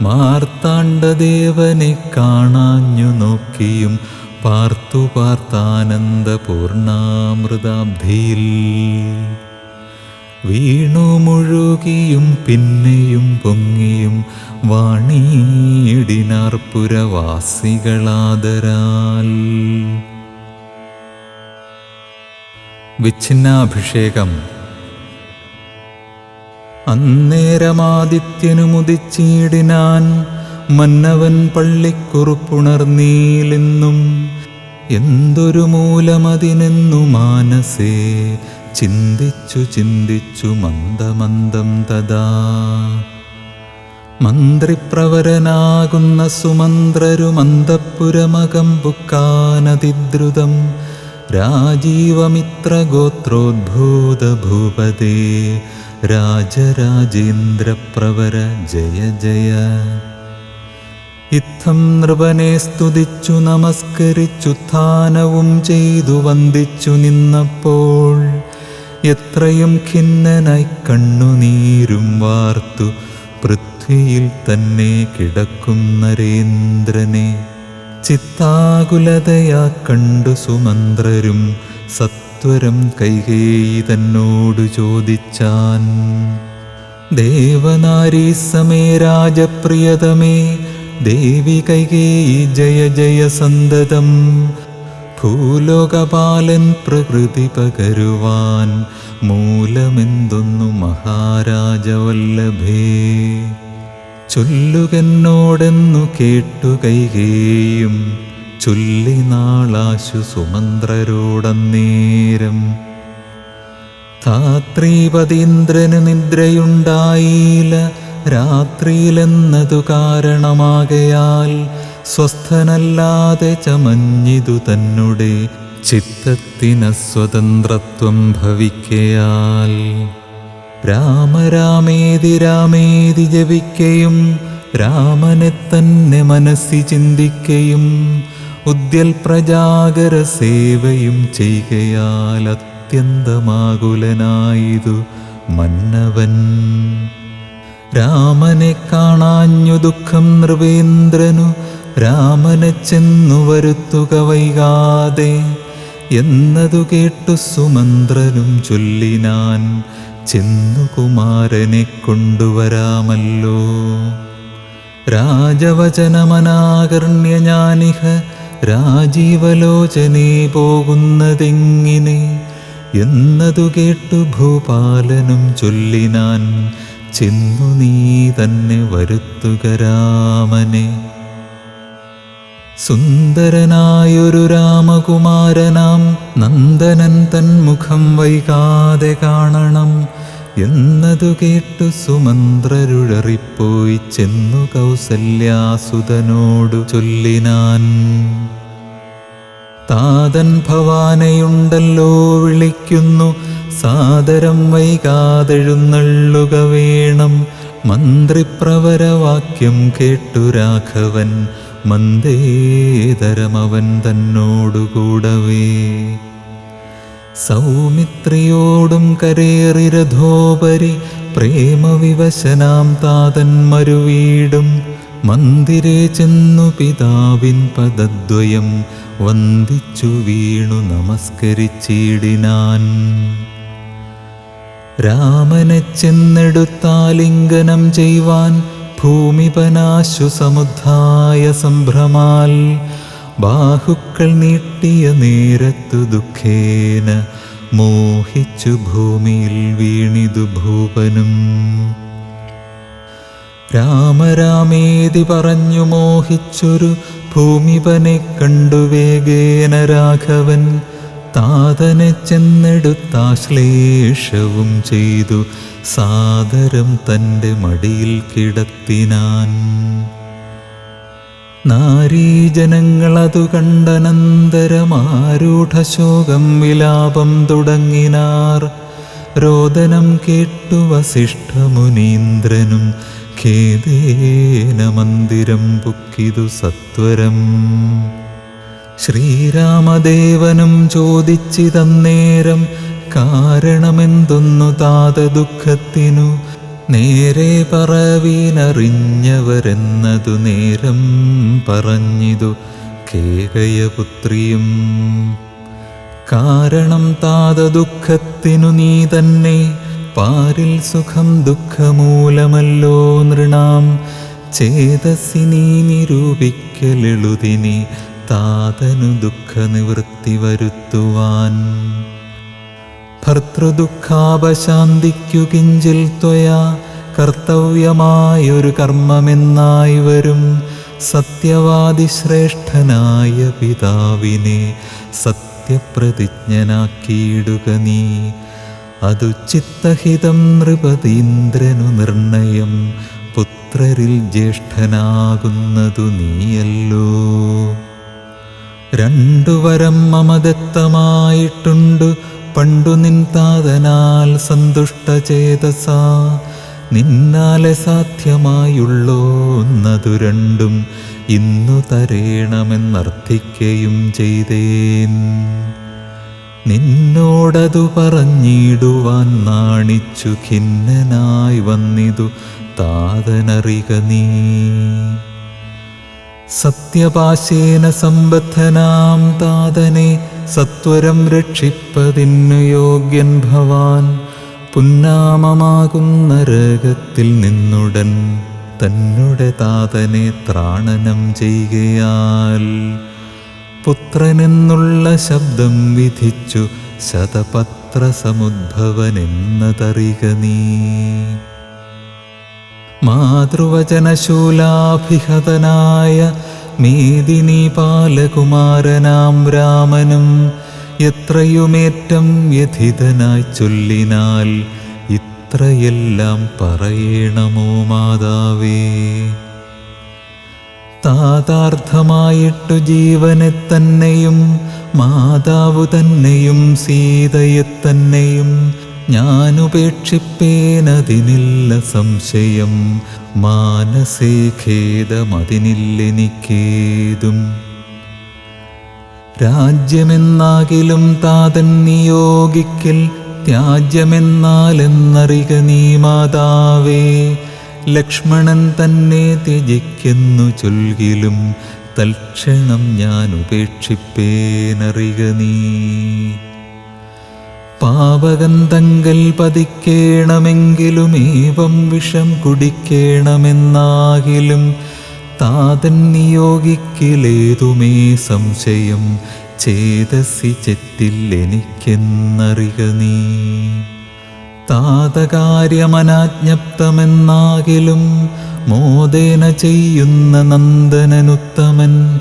മാർത്താണ്ഡദേവനെ കാണാഞ്ഞു നോക്കിയും പാർത്തു പാർത്താനന്ദപൂർണാമൃതാബ്ധിയിൽ വീണു മുഴുകിയും പിന്നെയും പൊങ്ങിയും വാണിയിടിനാർ പുരവാസികളാദരാൽ. വിച്ഛിന്നാഭിഷേകം. അന്നേരമാദിത്യനുമുദിച്ചിടിനാൻ മന്നവൻ പള്ളിക്കുറുപ്പുണർന്നീലെന്നും എന്തൊരു മൂലമതിനെന്നു മാനസേ ചിന്തിച്ചു ചിന്തിച്ചു മന്ദമന്ദം തഥാ മന്ത്രിപ്രവരനാകുന്ന സുമന്ത്രരുമന്തഃപുരമകം പുക്കാനതിദ്രുതം രാജീവമിത്രഗോത്രോദ്ഭൂത ഭൂപതേ രാജരാജേന്ദ്രപ്രവര ജയ ജയ. ഇത്തം നൃപനെ സ്തുതിച്ചു നമസ്കരിച്ചുത്ഥാനവും ചെയ്തു വന്ദിച്ചു നിന്നപ്പോൾ എത്രയും ഖിന്നനായി കണ്ണുനീരും വാർത്തു പൃഥ്വിയിൽ തന്നെ കിടക്കും നരേന്ദ്രനെ ചിത്താകുലതയാ കണ്ടു സുമന്ത്രരും സത്വരം കൈകേയി തന്നോടു ചോദിച്ചാൻ. ദേവനാരീ സമേ രാജപ്രിയതമേ ദേവി കൈകേയി ജയ ജയ സന്തതം. ഭൂലോകപാലൻ പ്രകൃതി പകരുവാൻ മൂലമെന്തൊന്നു മഹാരാജവല്ലഭേ ചൊല്ലുകെന്നോടെന്നു കേട്ടു കൈകേയും ചൊല്ലിനാളാശു സുമന്ത്രരോടന്നേരം. ധാത്രീപതീന്ദ്രന് നിദ്രയുണ്ടായില്ല രാത്രിയിലെന്നതു കാരണമാകയാൽ, സ്വസ്ഥനല്ലാതെ ചമഞ്ഞിതു തന്നെ ചിത്തത്തിനസ്വതന്ത്രത്വം ഭവിക്കയാൽ. രാമരാമേതി രാമേതി ജപിക്കയും രാമനെ തന്നെ മനസ്സി ചിന്തിക്കയും ഉദ്യൽ പ്രജാകര സേവയും ചെയ്കയാൽ അത്യന്തമാകുലനായിതു മന്നവൻ. രാമനെ കാണാഞ്ഞു ദുഃഖം നൃപേന്ദ്രനു രാമനെ ചെന്നു വരുത്തുക വൈകാതെ എന്നതു കേട്ടു സുമന്ത്രനും ചൊല്ലിനാൻ, ചെന്നു കുമാരനെ കൊണ്ടുവരാമല്ലോ. രാജവചനമനാകർണ്യ ഞാനിഹ രാജീവലോചനേ പോകുന്നതെങ്ങിനെ എന്നതു കേട്ടു ഭൂപാലനും ചൊല്ലിനാൻ, ചെന്നു നീ തന്നെ വരുത്തുക രാമനെ. സുന്ദരനായൊരു രാമകുമാരനാം നന്ദനൻ തന്മുഖം വൈകാതെ കാണണം എന്നതു കേട്ടു സുമന്ത്രരുഴറിപ്പോയി ചെന്നു കൗസല്യാസുതനോടു ചൊല്ലിനാൻ, താതൻ ഭവാനയുണ്ടല്ലോ വിളിക്കുന്നു, സാദരം വൈകാതെഴുന്നള്ളുക വേണം. മന്ത്രിപ്രവരവാക്യം കേട്ടു രാഘവൻ മന്ദേതരമവൻ തന്നോടുകൂടവേ. സൗമിത്രിയോടും കരേറി രഥോപരി പ്രേമവിവശനാം താതൻ മരുവീടും മന്ദിരേ ചെന്നു പിതാവിൻ പദദ്വയം വന്ദിച്ചു വീണു നമസ്കരിച്ചിടിനാൻ. രാമനെ ചെന്നെടുത്താലിംഗനം ചെയ്യുവാൻ ഭൂമിപനാശു സമുദ്ധായ സംഭ്രമാൽ, ബാഹുക്കൾ നീട്ടിയ നേരത്തു ദുഃഖേന മോഹിച്ചു ഭൂമിയിൽ വീണിതു ഭൂപനും. രാമരാമേതി പറഞ്ഞു മോഹിച്ചൊരു ഭൂമിപനെ കണ്ടു വേഗേന രാഘവൻ, താതനെ ചെന്നെടുത്താശ്ലേഷവും ചെയ്തു സാദരം തൻ്റെ മടിയിൽ കിടത്തിനാൻ. നാരീജനങ്ങളതു കണ്ടനന്തരമാരൂഢശോകം വിലാപം തുടങ്ങിനാർ. രോദനം കേട്ടു വസിഷ്ഠമുനീന്ദ്രനും ഖേദേന മന്ദിരം പുക്കിതു സത്വരം. ശ്രീരാമദേവനും ചോദിച്ചിതന്നേരം കാരണമെന്തൊന്നു താത ദുഃഖത്തിനു, നേരെ പറവീനറിഞ്ഞവരെന്നതു നേരം പറഞ്ഞിതു കേകയപുത്രിയും. കാരണം താത ദുഃഖത്തിനു നീ തന്നെ, പാരിൽ സുഖം ദുഃഖമൂലമല്ലോ നൃണാം. ചേതസി നീ നിരൂപിക്കലെളുതിനി താതനു ദുഃഖനിവൃത്തി വരുത്തുവാൻ. ഭർത്തൃദുഃഖാപശാന്തിക്കു കിഞ്ചിൽ ത്വയാ കർത്തവ്യമായൊരു കർമ്മമെന്നായി വരും. സത്യവാദിശ്രേഷ്ഠനായ പിതാവിനെ സത്യപ്രതിജ്ഞനാക്കിയിടുക നീ. അതു ചിത്തഹിതം നൃപതീന്ദ്രനു നിർണയം, പുത്രരിൽ ജ്യേഷ്ഠനാകുന്നതു നീയല്ലോ. രണ്ടു വരം മമദത്തമായിട്ടുണ്ടു പണ്ടു നിൻ താതനാൽ സന്തുഷ്ടചേതസാ. നിന്നാലെ സാധ്യമായുള്ളോന്നതു രണ്ടും ഇന്നു തരേണമെന്നർത്ഥിക്കയും ചെയ്തേൻ. നിന്നോടതു പറഞ്ഞിടുവാൻ നാണിച്ചു ഖിന്നനായി വന്നിതു താതനറിക നീ. സത്യപാശേന സമ്പദ്ധനാം താതനെ സത്വരം രക്ഷിപ്പതിന്നു യോഗ്യൻ ഭവാൻ. പുന്നാമമാകുന്ന നരകത്തിൽ നിന്നുടൻ തന്നുടെ താതനെ ത്രാണനം ചെയ്യുകയാൽ. പുത്രനെന്നുള്ള ശബ്ദം വിധിച്ചു ശതപത്ര സമുദ്ഭവനെന്നതറിക നീ. മാതൃവചനശൂലാഭിഹതനായ മേദിനി പാലകുമാരനാം രാമനും എത്രയുമേറ്റം വ്യഥിതനായി ചൊല്ലിനാൽ ഇത്രയെല്ലാം പറയണമോ മാതാവേ. താതാർത്ഥമായിട്ടു ജീവനെ തന്നെയും മാതാവു തന്നെയും സീതയെ തന്നെയും ഞാനുപേക്ഷിപ്പേനതിനില്ല സംശയം. മാനസേ ഖേദമതിനില്ലെനിക്കേതും. രാജ്യമെന്നാകിലും താതൻ നിയോഗിക്കൽ ത്യാജ്യമെന്നാലെന്നറിക നീ മാതാവേ. ലക്ഷ്മണൻ തന്നെ ത്യജിക്കുന്നു ചൊൽകിലും തൽക്ഷണം ഞാൻ ഉപേക്ഷിപ്പേനറിക നീ. പാപകന്തങ്കൽ പതിക്കേണമെങ്കിലും ഏവം വിഷം കുടിക്കേണമെന്നാകിലും താതൻ നിയോഗിക്കിലേതുമേ സംശയം. ചേതസി ചെറ്റില്ലെനിക്കെന്നറിക നീ. താതകാര്യമനാജ്ഞപ്തമെന്നാകിലും മോദേന ചെയ്യുന്ന നന്ദനനുത്തമൻ.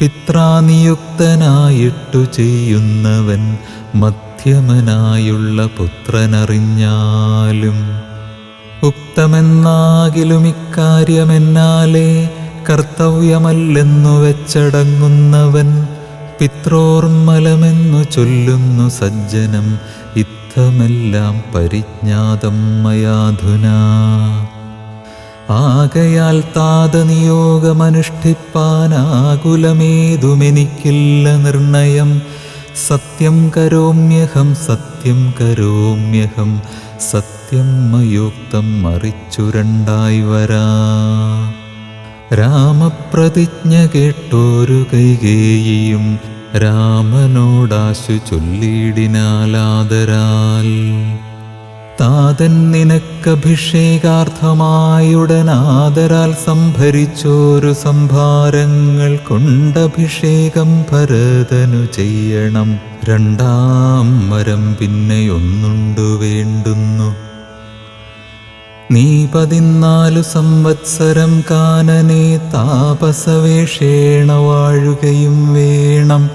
പിത്രാനിയുക്തനായിട്ടു ചെയ്യുന്നവൻ മധ്യമനായുള്ള പുത്രനറിഞ്ഞാലും. ഉക്തമെന്നാകിലും ഇക്കാര്യമെന്നാലേ കർത്തവ്യമല്ലെന്നു വെച്ചടങ്ങുന്നവൻ. പിത്രോർമ്മലമെന്നു ചൊല്ലുന്നു സജ്ജനം ഇത്തമെല്ലാം പരിജ്ഞാതം മയാധുനാ. ആകയാൽ താതനിയോഗമനുഷ്ഠിപ്പാനാകുലമേതുമെനിക്കില്ല നിർണയം. സത്യം കരോമ്യഹം സത്യം കരോമ്യഹം സത്യം മയോക്തം മറിച്ചു രണ്ടായി വരാ. രാമപ്രതിജ്ഞ കേട്ടോരു കൈകേയിയും രാമനോടാശു ചൊല്ലിയിടിനാലാദരാൽ. താതൻ നിനക്കഭിഷേകാർത്ഥമായുടനാദരാൽ സംഭരിച്ചോരു സംഭാരങ്ങൾ കൊണ്ടഭിഷേകം ഭരതനു ചെയ്യണം. രണ്ടാം വരം പിന്നെയൊന്നുണ്ടു വേണ്ടുന്നു. നീ 14 സംവത്സരം കാനനെ താപസവേഷേണ വാഴുകയും വേണം.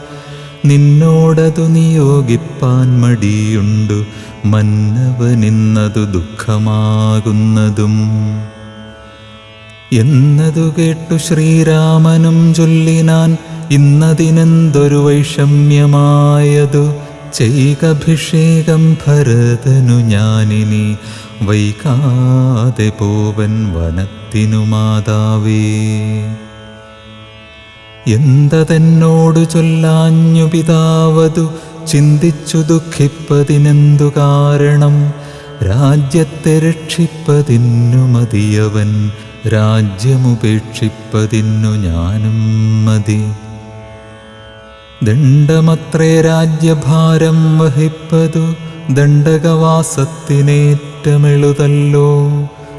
നിന്നോടതു നിയോഗിപ്പാൻ മടിയുണ്ടു മന്നവനിന്നതു ദുഃഖമാകുന്നതും. എന്നതു കേട്ടു ശ്രീരാമനും ചൊല്ലിനാൻ ഇന്നതിനെന്തൊരു വൈഷമ്യമായതു. ചെയ്കഭിഷേകം ഭരതനു ഞാനിനി വൈകാതെ പോവൻ വനത്തിനു മാതാവേ. എന്തതെന്നോടു ചൊല്ലാഞ്ഞു പിതാവതു ചിന്തിച്ചു ദുഃഖിപ്പതിനെന്തു കാരണം. രാജ്യത്തെ രക്ഷിപ്പതിന്നു മതിയവൻ രാജ്യമുപേക്ഷിപ്പതിന്നു ഞാനും മതി. ദണ്ഡമത്രേ രാജ്യഭാരം വഹിപ്പതു ദണ്ഡകവാസത്തിനേറ്റമെളുതല്ലോ.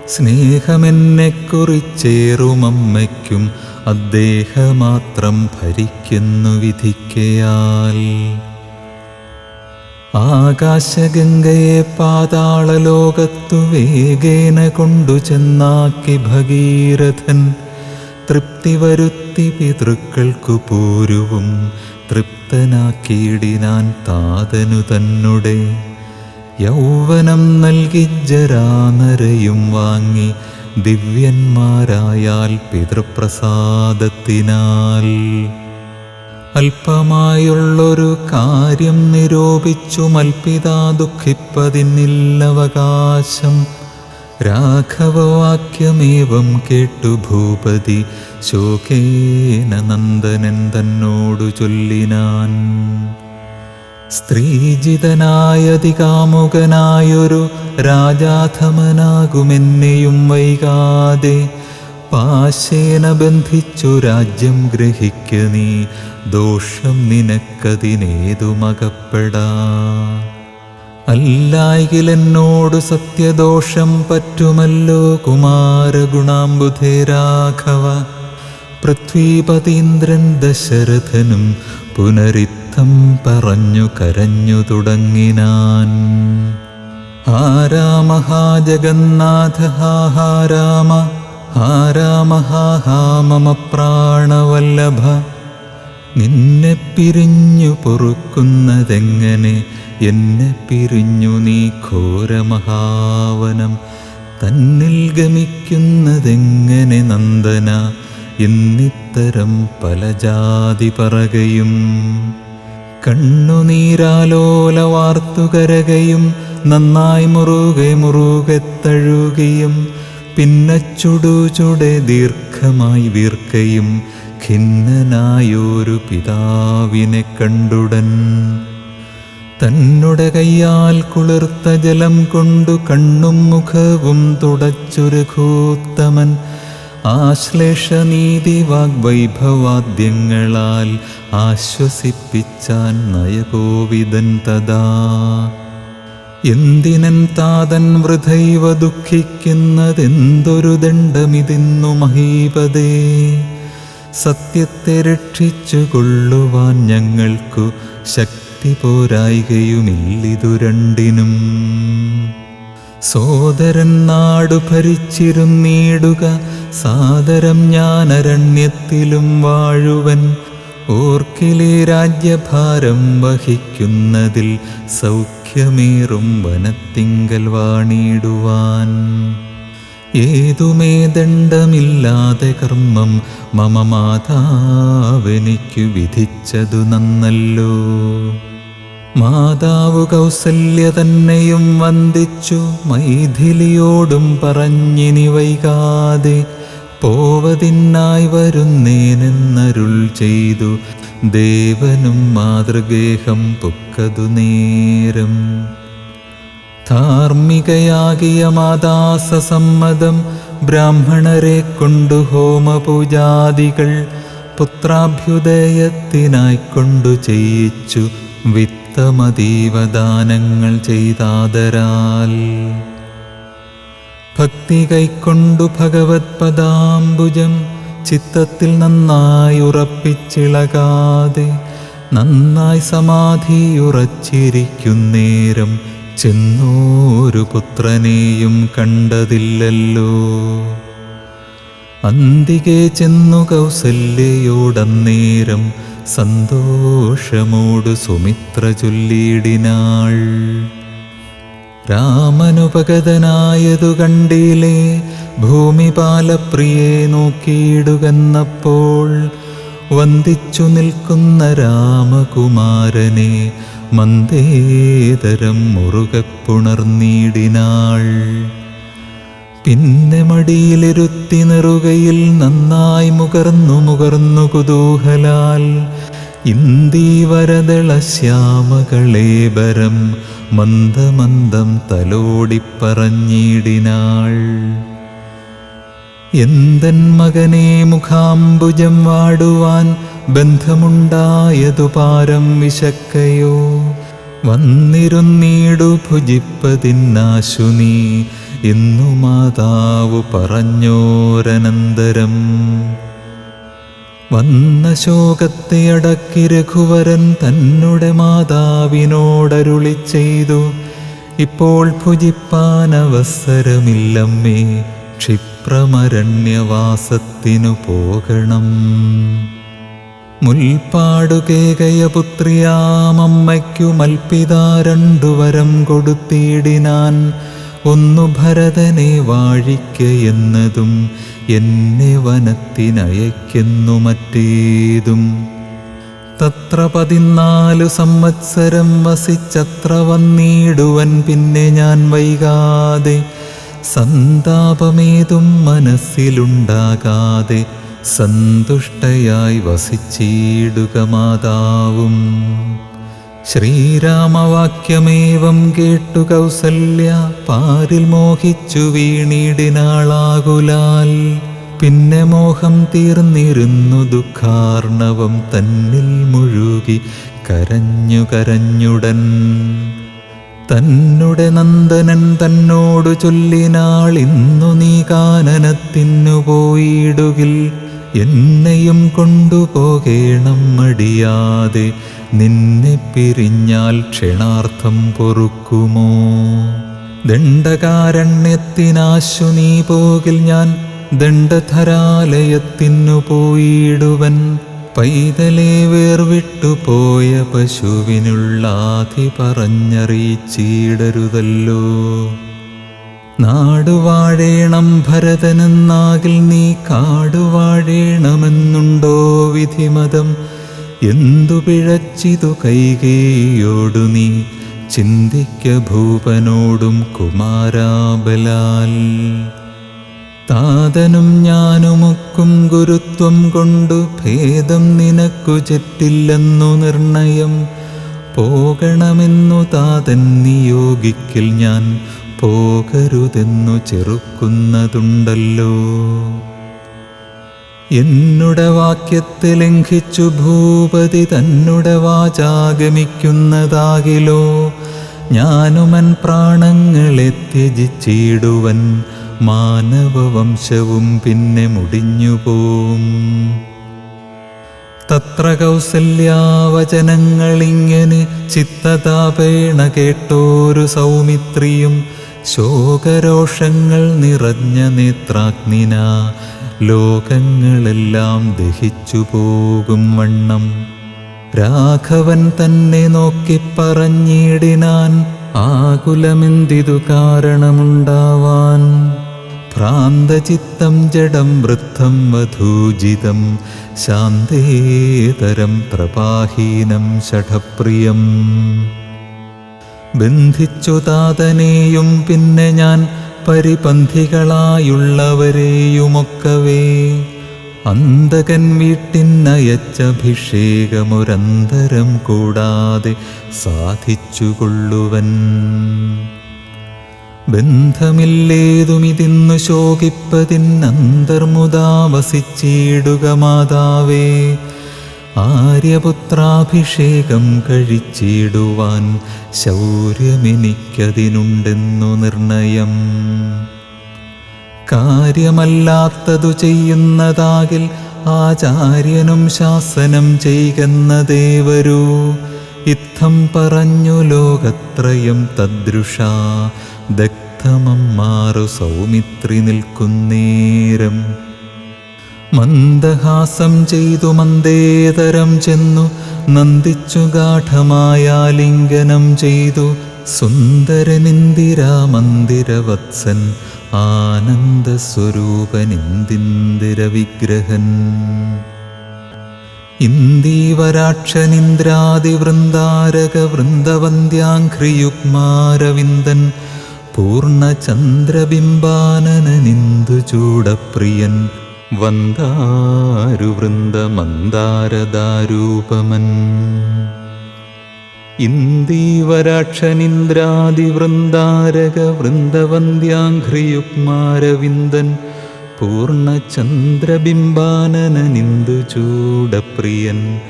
സ്നേഹമെന്നെക്കുറിച്ചേറുമമ്മയ്ക്കും അദ്ദേഹമാത്രം ഭരിക്കുന്നു വിധിക്കയാൽ. ആകാശഗംഗയെ പാതാളലോകത്തു വേഗേന കൊണ്ടു ചെന്നാക്കി ഭഗീരഥൻ. തൃപ്തി വരുത്തി പിതൃക്കൾക്കു പൂരുവും തൃപ്തനാക്കിയിടിനാൻ താതനു തന്നെ. യൗവനം നൽകി ജരാനരയും വാങ്ങി ദിവ്യന്മാരായാൽ പിതൃപ്രസാദത്തിനാൽ. അല്പമായുള്ളൊരു കാര്യം നിരൂപിച്ചു മൽപിതാ ദുഃഖിപ്പതിനില്ലവകാശം. രാഘവവാക്യമേവം കേട്ടു ഭൂപതി ശോകേന നന്ദനൻ തന്നോടു ചൊല്ലിനാൻ. സ്ത്രീജിതനായതികാമുകനായൊരു രാജാധമനാകുമെന്നെയും വൈകാതെ. പാശേന ബന്ധിച്ചു രാജ്യം ഗ്രഹിക്ക നീ, ദോഷം നിനക്കതിനേതുമകപ്പെടാ. അല്ലായിലെന്നോടു സത്യദോഷം പറ്റുമല്ലോ കുമാരഗുണാംബുധേ രാഘവ. പൃഥ്വീപതീന്ദ്രൻ ദശരഥനും പുനരിത്തം പറഞ്ഞു കരഞ്ഞു തുടങ്ങിനാൻ. ഹാ രാമ ഹാ ജഗന്നാഥ ഹാ ഹാ രാമ ആരാമഹാ മമ പ്രാണവല്ലഭ, നിന്നെ പിരിഞ്ഞു പൊറുക്കുന്നതെങ്ങനെ, എന്നെ പിരിഞ്ഞു നീ ഘോരമഹാവനം തന്നിൽ ഗമിക്കുന്നതെങ്ങനെ നന്ദന, എന്നിത്തരം പല ജാതി പറകയും കണ്ണുനീരാലോല വാർത്തുകരകയും നന്നായി മുറുകെ തഴുകയും പിന്നെ ചുടുചുടെ ദീർഘമായി വീർക്കയും ഖിന്നനായൊരു പിതാവിനെ കണ്ടുടൻ തന്നുടെ കയ്യാൽ കുളിർത്ത ജലം കൊണ്ടു കണ്ണും മുഖവും തുടച്ചൊരു രഘൂത്തമൻ ആശ്ലേഷനീതി വാഗ്വൈഭവാദ്യങ്ങളാൽ ആശ്വസിപ്പിച്ചാൻ നയകോവിദൻ തഥാ. എന്തിനൻ താതൻ വൃഥൈവ ദുഃഖിക്കുന്നതെന്തൊരു ദണ്ഡമിതിന്നു മഹീപതേ, സത്യത്തെ രക്ഷിച്ചു കൊള്ളുവാൻ ഞങ്ങൾക്കു ശക്തി പോരായികയുമില്ലിതു രണ്ടിനും. സോദരൻ നാടു ഭരിച്ചിരുന്നീടുക സാദരം ഞാൻ അരണ്യത്തിലും വാഴുവൻ, ഓർക്കിലെ രാജ്യഭാരം വഹിക്കുന്നതിൽ സൗഖ്യമേറും വനത്തിങ്കൽ വാണിടുവാൻ. ഏതുമേ ദണ്ഡമില്ലാതെ കർമ്മം മമ മാതാവെനിക്കു വിധിച്ചതു നന്നല്ലോ. മാതാവു കൗസല്യ തന്നെയും വന്ദിച്ചു മൈഥിലിയോടും പറഞ്ഞിനി വൈകാതെ, പോവതിനായി വരുന്നേനെന്നരുൾ ചെയ്തു ദേവനും മാതൃഗേഹം പൊക്കതു നേരം. ധാർമ്മികയാകിയ മാതാസസമ്മതം ബ്രാഹ്മണരെ കൊണ്ടു ഹോമപൂജാദികൾ പുത്രാഭ്യുദയത്തിനായിക്കൊണ്ടു ചെയ്യിച്ചു വിത്തമതീവദാനങ്ങൾ ചെയ്താദരാൽ. ഭക്തി കൈക്കൊണ്ടു ഭഗവത് പദാംബുജം ചിത്തത്തിൽ നന്നായി ഉറപ്പിച്ചിളകാതെ നന്നായി സമാധിയുറച്ചിരിക്കുന്നേരം ചെന്നോരു പുത്രനെയും കണ്ടതില്ലല്ലോ. അന്തികെ ചെന്നു കൗസല്യയോടന്നേരം സന്തോഷമോടു സുമിത്ര ചൊല്ലിയിടിനാൾ. രാമനുപഗതനായതു കണ്ടില്ലേ ഭൂമിപാലപ്രിയെ നോക്കിയിടുകന്നപ്പോൾ, വന്ദിച്ചു നിൽക്കുന്ന രാമകുമാരനെ മന്ദേതരം മുറുകെ പുണർന്നിടിനാൾ. പിന്നെ മടിയിലിരുത്തി നെറുകയിൽ നന്നായി മുകർന്നു കുതൂഹലാൽ ഇന്ദീവരദള ശ്യാമകളേബരം മന്ദമന്ദം തലോടിപ്പറഞ്ഞിടിനാൾ. എന്തൻ മകനെ മുഖാംബുജം വാടുവാൻ ബന്ധമുണ്ടായതു പാരം വിശക്കയോ, വന്നിരുന്നീടു ഭുജിപ്പതിന്നാശു നീ എന്നു മാതാവു പറഞ്ഞോരനന്തരം. വന്ന ശോകത്തെ അടക്കി രഘുവരൻ തന്നുടെ മാതാവിനോടരുളി ചെയ്തു, ഇപ്പോൾ ഭുജിപ്പാനവസരമില്ലമ്മേ, ക്ഷിപ്രമരണ്യവാസത്തിനു പോകണം. മുൽപ്പാടുകേകയപുത്രിയാമമ്മയ്ക്കു മൽപിതാ രണ്ടു വരം കൊടുത്തിടിനാൻ. ഒന്നു ഭരതനെ വാഴിക്കയെന്നതും എന്നെ വനത്തിനയക്കുന്നു മറ്റേതും. തത്ര 14 സംവത്സരം വസിച്ചത്ര വന്നിടുവൻ പിന്നെ ഞാൻ വൈകാതെ, സന്താപമേതും മനസ്സിലുണ്ടാകാതെ സന്തുഷ്ടയായി വസിച്ചിടുക മാതാവും. ശ്രീരാമവാക്യമേവം കേട്ടു കൗസല്യ പാരിൽ മോഹിച്ചു വീണിടിനാളാകുലാൽ. പിന്നെ മോഹം തീർന്നിരുന്നു ദുഃഖാർണവം തന്നിൽ മുഴുകി കരഞ്ഞുടൻ. തന്നുടെ നന്ദനൻ തന്നോടു ചൊല്ലിനാൾ, ഇന്നു നീ കാനനത്തിനു പോയിടുകിൽ എന്നെയും കൊണ്ടുപോകേണം മടിയാതെ. നിന്നെ പിരിഞ്ഞാൽ ക്ഷണാർത്ഥം പൊറുക്കുമോ? ദണ്ഡകാരണ്യത്തിനാശു നീ പോകിൽ ഞാൻ ദണ്ഡധരാലയത്തിനു പോയിടുവൻ. പൈതലെ വേർവിട്ടുപോയ പശുവിനുള്ളാധി പറഞ്ഞറിയിച്ചിടരുതല്ലോ. നാടുവാഴേണം ഭരതനെന്നാകിൽ നീ കാടുവാഴേണമെന്നുണ്ടോ വിധിമതം? എന്തു പിഴച്ചിതു കൈകേയിയോടു നീ ചിന്തിക്ക ഭൂപനോടും കുമാരാബലാൽ. താതനും ഞാനുമൊക്കും ഗുരുത്വം കൊണ്ടു ഭേദം നിനക്കു ചെറ്റില്ലെന്നു നിർണയം. പോകണമെന്നു താതൻ നിയോഗിക്കിൽ ഞാൻ പോകരുതെന്നു ചെറുക്കുന്നതുണ്ടല്ലോ. എന്നുടെ വാക്യത്തെ ലംഘിച്ചു ഭൂപതി തന്നുടെ വാചാഗമിക്കുന്നതാകിലോ. ഞാനുമൻ പ്രാണങ്ങളെ ത്യജിച്ചിടുവൻ, മാനവവംശവും പിന്നെ മുടിഞ്ഞുപോം. തത്ര കൗസല്യാവചനങ്ങളിങ്ങനെ ചിത്തതാപേണ കേട്ടോരു സൗമിത്രിയും ശോകരോഷങ്ങൾ നിറഞ്ഞ നേത്രാഗ്നിന ലോകങ്ങളെല്ലാം ദഹിച്ചു പോകും വണ്ണം രാഘവൻ തന്നെ നോക്കി പറഞ്ഞിടിനാൻ. ആകുലമെന്തിതു കാരണമുണ്ടാവാൻ? ഭ്രാന്തചിത്തം ജഡം വൃദ്ധം വധൂജിതം ശാന്തേതരം പ്രപാഹീനം ഷഠപ്രിയം. ബന്ധിച്ചു താതനെയും പിന്നെ ഞാൻ പരിപന്ഥികളായുള്ളവരെയുമൊക്കവേ. അന്തകൻ വീട്ടിനയച്ചഭിഷേകമൊരന്തരം കൂടാതെ സാധിച്ചുകൊള്ളുവൻ. ബന്ധമില്ലേതുമിതിന്നു ശോകിപ്പതിന്നന്തർമുദാ വസിച്ചിടുക മാതാവേ. ആര്യപുത്രാഭിഷേകം കഴിച്ചിടുവാൻ ശൗര്യമെനിക്കതിനുണ്ടെന്നു നിർണയം. കാര്യമല്ലാത്തതു ചെയ്യുന്നതാകിൽ ആചാര്യനും ശാസനം ചെയ്യുന്നതേവരൂ. ഇത്തം പറഞ്ഞു ലോകത്രയം തദ്രുഷാ ദഗ്ധമമ്മാറു സൗമിത്രി നിൽക്കുന്നേരം. മന്ദഹാസം ചെയ്തു മന്ദേതരം ചെന്നു നന്ദിച്ചു ഗാഠമായാലിംഗനം ചെയ്തു. സുന്ദരനിന്ദിരാമന്ദിരവത്സൻ ആനന്ദസ്വരൂപനിന്ദിന്ദിരവിഗ്രഹൻ. ഇന്ദീവരാക്ഷനിന്ദ്രാദിവൃന്ദാരക വൃന്ദവന്ദ്യാഘ്രിയുഗ്മാരവിന്ദൻ പൂർണ്ണചന്ദ്രബിംബാനനനിന്ദുചൂടപ്രിയൻ വന്ദാരുവൃന്ദമന്ദാരദാരൂപമൻ. ഇന്ദീവരാക്ഷനിന്ദ്രാദിവൃന്ദാരക വൃന്ദവന്ദ്യാഘ്രിയുഗ്മാരവിന്ദൻ പൂർണ്ണചന്ദ്രബിംബാനനനിന്ദുചൂടപ്രിയൻ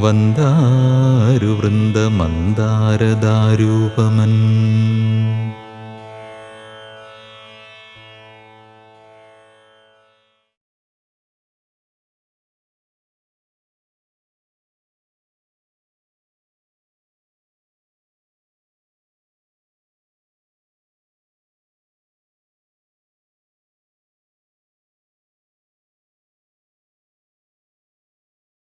വന്ദാരുവൃന്ദമന്ദാരദാരൂപമൻ.